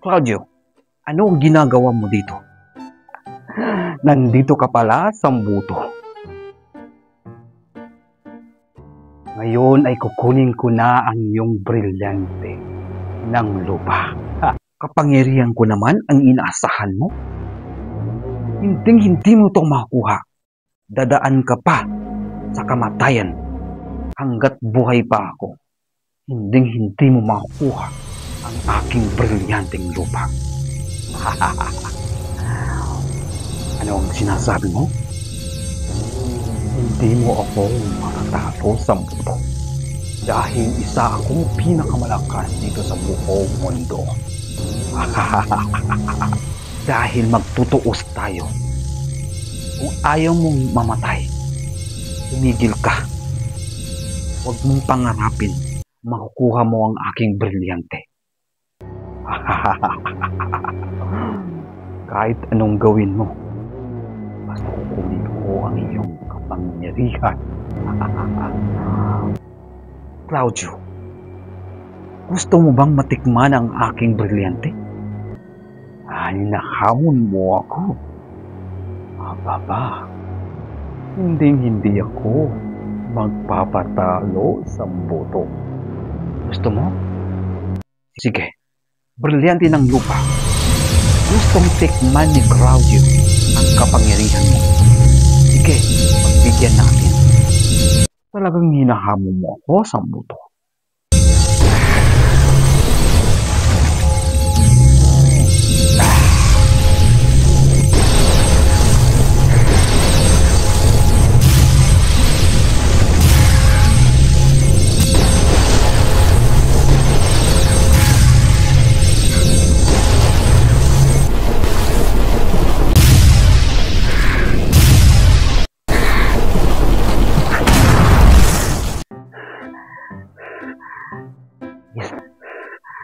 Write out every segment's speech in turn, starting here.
Claudio, ano ang ginagawa mo dito? Nandito ka pala, Sambuto. Ngayon ay kukunin ko na ang iyong brilyante ng lupa. Kapangyarihan ko naman ang inaasahan mo. Hindi mo itong makuha. Dadaan ka pa sa kamatayan hanggat buhay pa ako. Hindi mo makukuha ang aking brilyanteng lupa. Ano ang sinasabi mo? Hindi mo ako matatalo, Sambuto. Dahil isa akong pinakamalakas dito sa buong mundo. Dahil magtutuos tayo. Kung ayaw mong mamatay, tumigil ka. Huwag mong pangarapin makukuha mo ang aking brilyante. Kahit anong gawin mo, basta kukunin ko ang iyong kapangyarihan. Claudio, gusto mo bang matikman ang aking brilyante? Nahamon mo ako. Ababa, hindi ako magpapatalo, Sambuto. Gusto mo? Sige, brilyante ng lupa. Gustong tikman ni Claudio ang kapangyarihan mo. Sige, pagbigyan natin. Talagang hinahamon mo ako, Sambuto. Yes.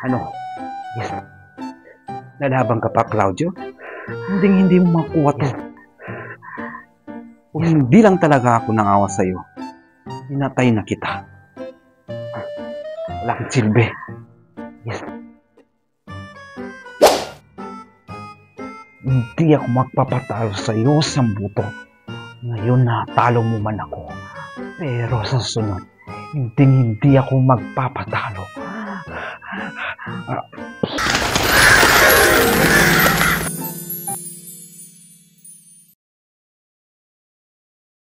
Ano? Yes. Lalaban ka pa, Claudio? Hindi mo makuha to. Kung hindi lang talaga ako nangawa sa'yo, hinatay na kita. Wala kang silbi. Yes. Hindi ako magpapatalo sa'yo, Sambuto. Ngayon natalo mo man ako. Pero sa sunod, hindi ako magpapatalo.